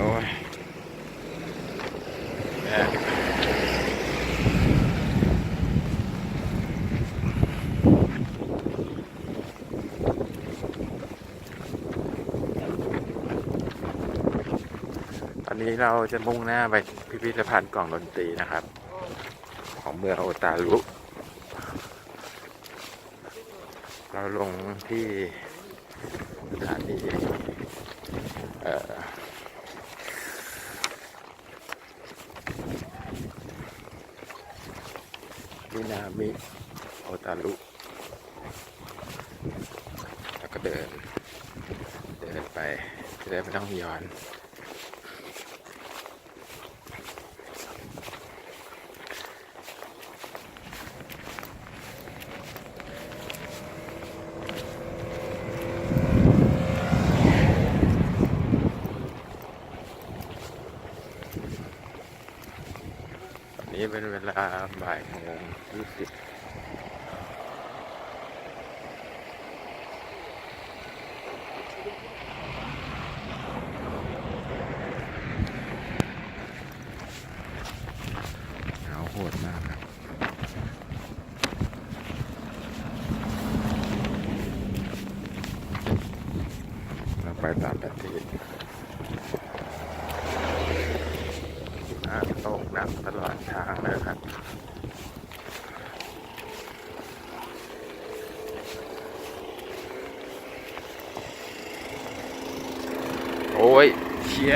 อ้ยตอนนี้เราจะมุ่งหน้าไปพิพิธภัณฑ์กล่องดนตรีนะครับของเมืองโอตารุเราลงที่สถานีมินามิโอตารุแล้วก็เดินไปจะได้ไม่ต้องย้อนนี้เป็นเวลาบ่ายโมง20หนาวโหดมากครับเราไปตามปกติตกหนักตลอดทางเลยครับโอ้ยเชี่ย